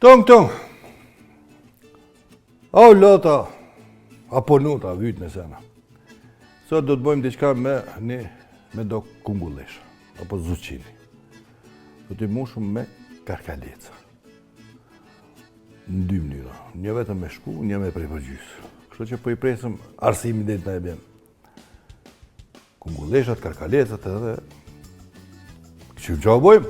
Tong. O lota, apo nuta, vyt në sena. Sot do të bëjmë diçka me do kungullesh, apo zucchini. Do t'i mushëm me karkaleca. Në dy mënyra, një vetëm me shku, një me prej përgjys. Kështu që po i presëm arsimin dhe të e bjem. Kungulleshat, karkalecat edhe... Kështu që bëjmë?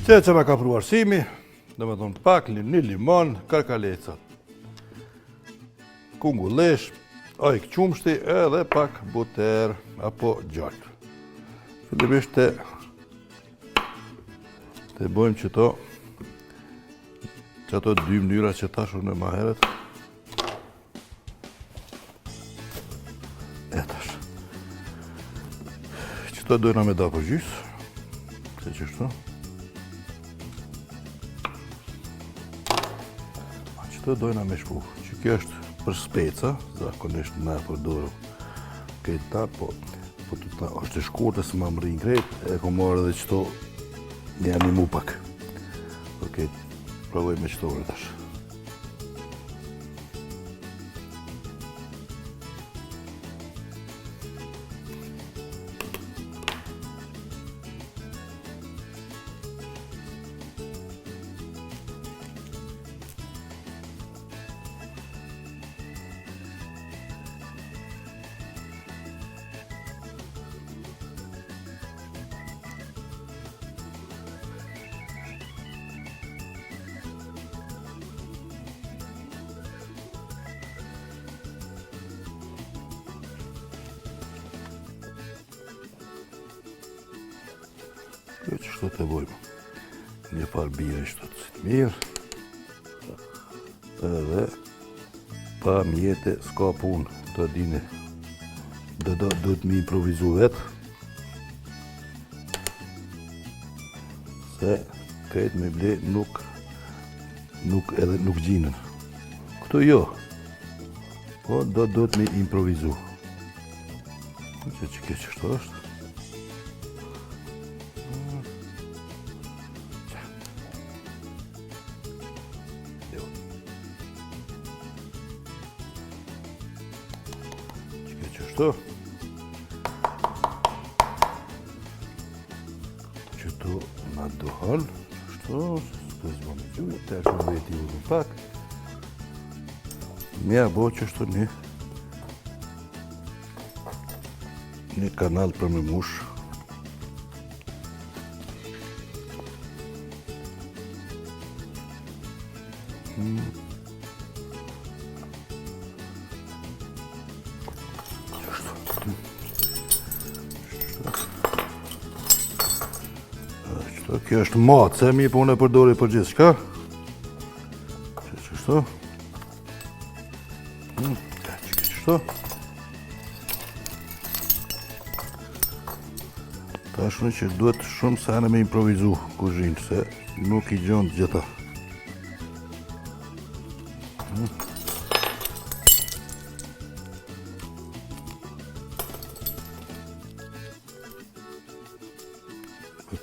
Që me ka pru arsimi, do me thonë pak, një limon, karkalecat, kungullesh, ojk qumshti edhe pak buter apo gjart. Fillimisht të bëjmë që ato dy mënyra që tashur në ma heret. Etash. Qëto dojna me da përgjys, se qështu. Të dojna me shku, që kjo është për speca, zakonisht na përdoru këta, po të është e shkurtë se ma më rrinë krejt, e ko marrë edhe qëto një animu pak. Ok, provoj me qëto tash. Kjo që shto të bojmë, një farë bire shto të si të mirë, edhe pa mjete s'ka punë të dine, dhe do të mi improvizu vetë, se krejt me ble nuk gjinën. Këtu jo, po do të mi improvizu. Që kjo që shto është. Që tu nga duhon, shto, s'to zbome gjujë, të ashtë në veti u në pak. Mja bo që shto një kanal për me mush. Kjo është matë, se mi po unë e përdori për gjithë shka. Qështu. Qështu. Ta është në që duhet shumë sene me improvizu kuzhinë, se nuk i gjonë gjitha.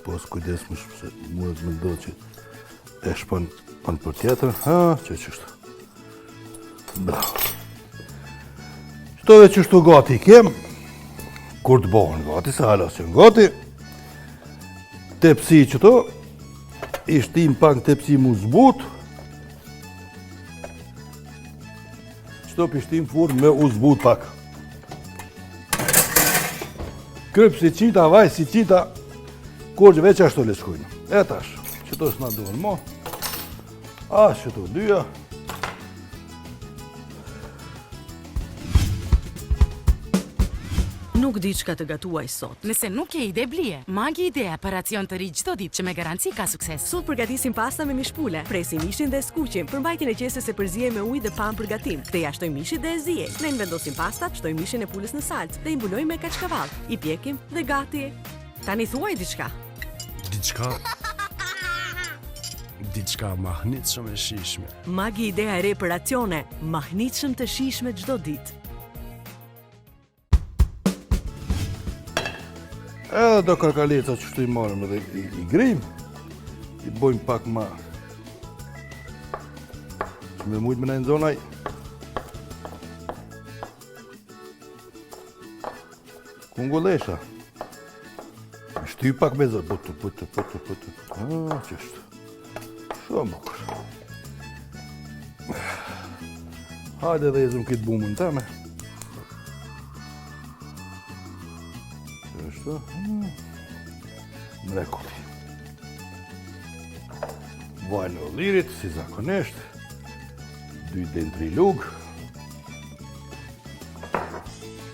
Pas kujdes më shumë se muhet me ndo që e shpon për tjetër, që qështu. Bravo. Qëto dhe qështu gati i kem, kur të bohen gati, se halas që në gati, tepsi qëto, i shtim pak tepsi mu zbut, qëto pishtim furn me u zbut pak. Kryp si qita, vaj si qita, kur që veç ashtu le shkujnë. E tash, qëto s'na duhen mo, as qëto dyja, Nuk di çka të gatuaj sot. Nëse nuk ke ide blije, Magi ide operacion të ri çdo ditë që me garanci ka sukses. Sot përgatisim pasta me mishpule, presim mishin dhe skuqim, për mbajtjen e qesës e përzije me ujë dhe pam për gatim. Kthej ashtoj mishit dhe e zije. Ne vendosim pastat, shtoj mishin e pulës në salcë dhe i mbulojmë me kaçkavall. I pjekim dhe gati. Tani thuaj diçka. Diçka mahnitshëm e shijshme. Magi ideja e re për racione, mahnitshëm të shijshme çdo ditë. edhe do karkaleca që shtu i marëm edhe i grim, i bojmë pak ma që me mujtë me në zonaj. Kungolesha. Shty pak me zërë, putu. Qështë. Shumë bukër. Hajde dhe jezëm këtë bumën teme. Qështë. Mrekulli. Vajnë o lirit, si zakonisht. 2 deri 3 lugë.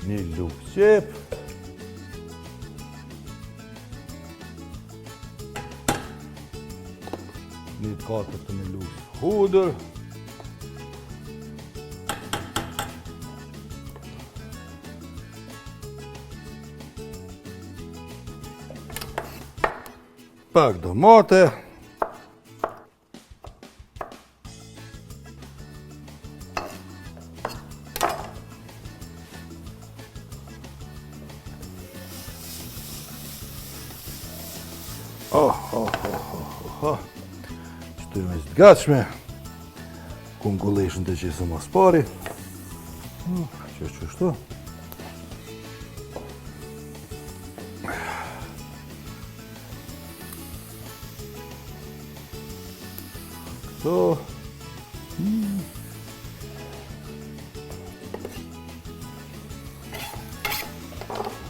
1 lugë qep. Një 4 lugë hudër. Pak domate. Shtojmë e të gatshme. Kunguleshën të qesë mas pari. Qështu. Këto.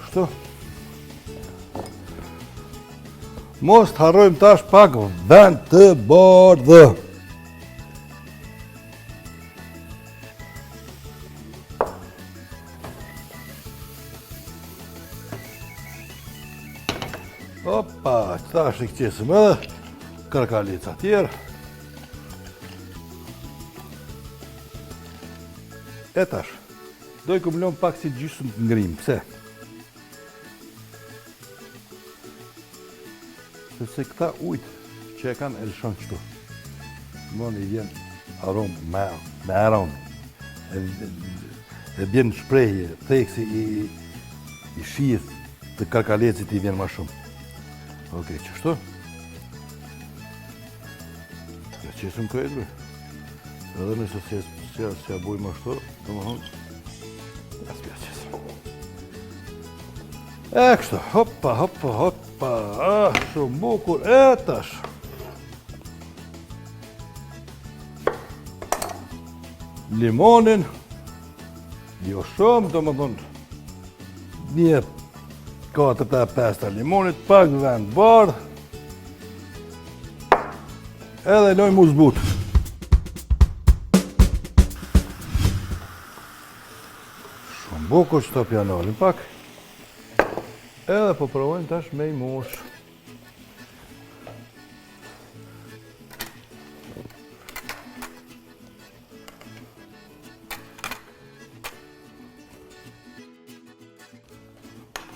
Kështu. Mos të harrojmë tash pak vend të bardhë. Opa, tash i këqesim edhe karkalica tjerë. E tash, do i kumulon pak si gjysmë të ngrim, pse? Sepse këta ujtë që e kanë elshon qëtu. Mënë i vjen aromë me aromë. E vjen shprehje, theksi i shijës të karkalecit i vjen ma shumë. Okej, qështu? Ja qesëm krejtëve. Edhe nëse s'ja bujmë ashtu, do më thonë, ja s'pja qesëm. E kështu, hoppa. Shumë bukur, e tash. Limonin, jo shumë, do më thonë, një 4-5 limonit, pak vend bardh, edhe lojmë u zbut. Shumë bukur, qëto pjanolim pak. Edhe po provojmë tash me i mosh.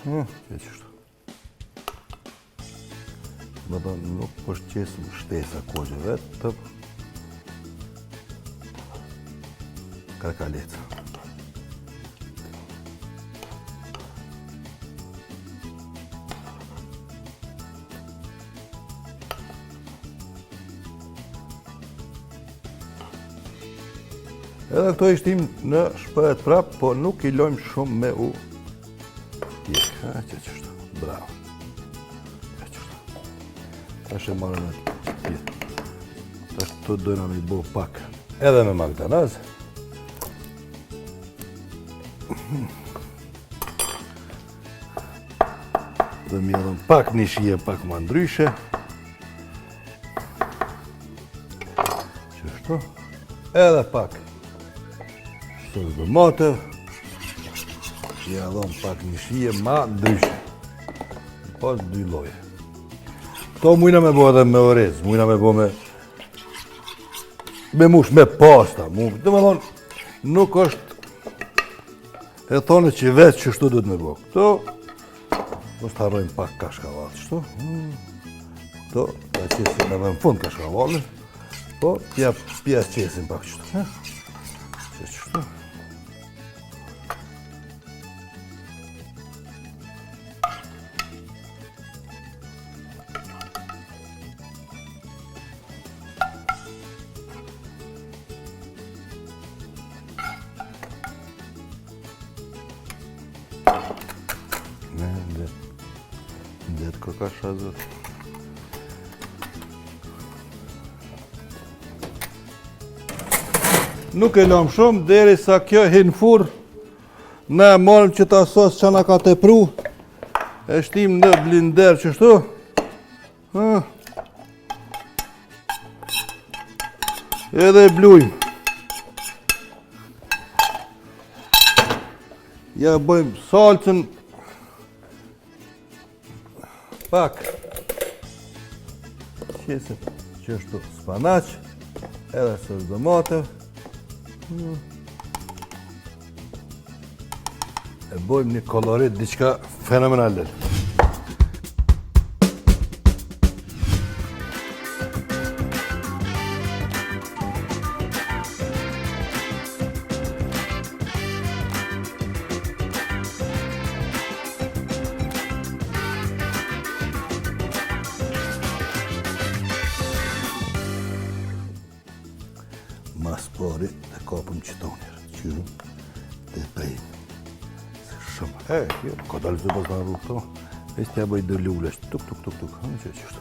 Këtë qështu. Më do nuk është qesëm shtesa kogje vetë, tëp karkaleca. Edhe këto i shtim në shpëhet prap, po nuk i lojmë shumë me u pjek. Që qështu, bravo. Që qështu. Tash e marrë me pjek. Tash të dojna me i bo pak. Edhe me magdanaz. Dhe mi edhëm pak një shije pak më ndryshe. Qështu. Edhe pak sos domatev. I edhëm pak një shije ma ndryshe. Pas 2 lloje. Këto mujna me bo edhe me orez, mujna me bo me mush, me pasta. Dhe më thonë, nuk është e thone që vetë që shtu duhet me bo. Këto, mos të harrojmë pak kashkavalë, shtu. Këto, ta qesim edhe në fund kashkavalën, po, pjesë qesim pak qëtu. Qështu. Ndet kërkash hazër. Nuk e lëm shumë, deri sa kjo hin furr. Ne marrim që ta sos që na ka tepru. E shtim në blinder qështu. Edhe e blujmë. Ja bëjmë salcën pak. Qesim qështu spanaq, edhe sos domatev. E bëjmë një kolorit diçka fenomenal. Mas pari të kapëm qëtonir, qyrëm dhe prejmë. Se shumë. Jo, ka dalë të pas në rrugë këto. E s'tja bëj 2 lullesh, tuk. Qështu.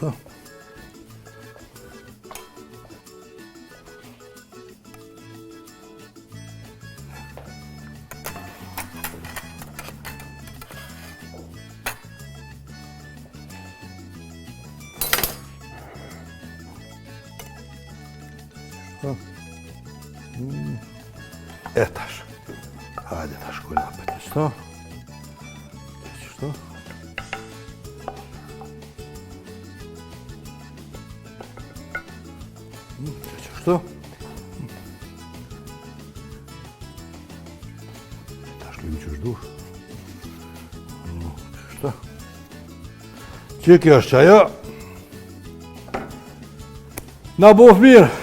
Что? Что? Это ж. Хайде, та школа опять. Что? Что? Что? Отошли, ничего жду. Что? Çekiyor aşağıya. Na buf bir.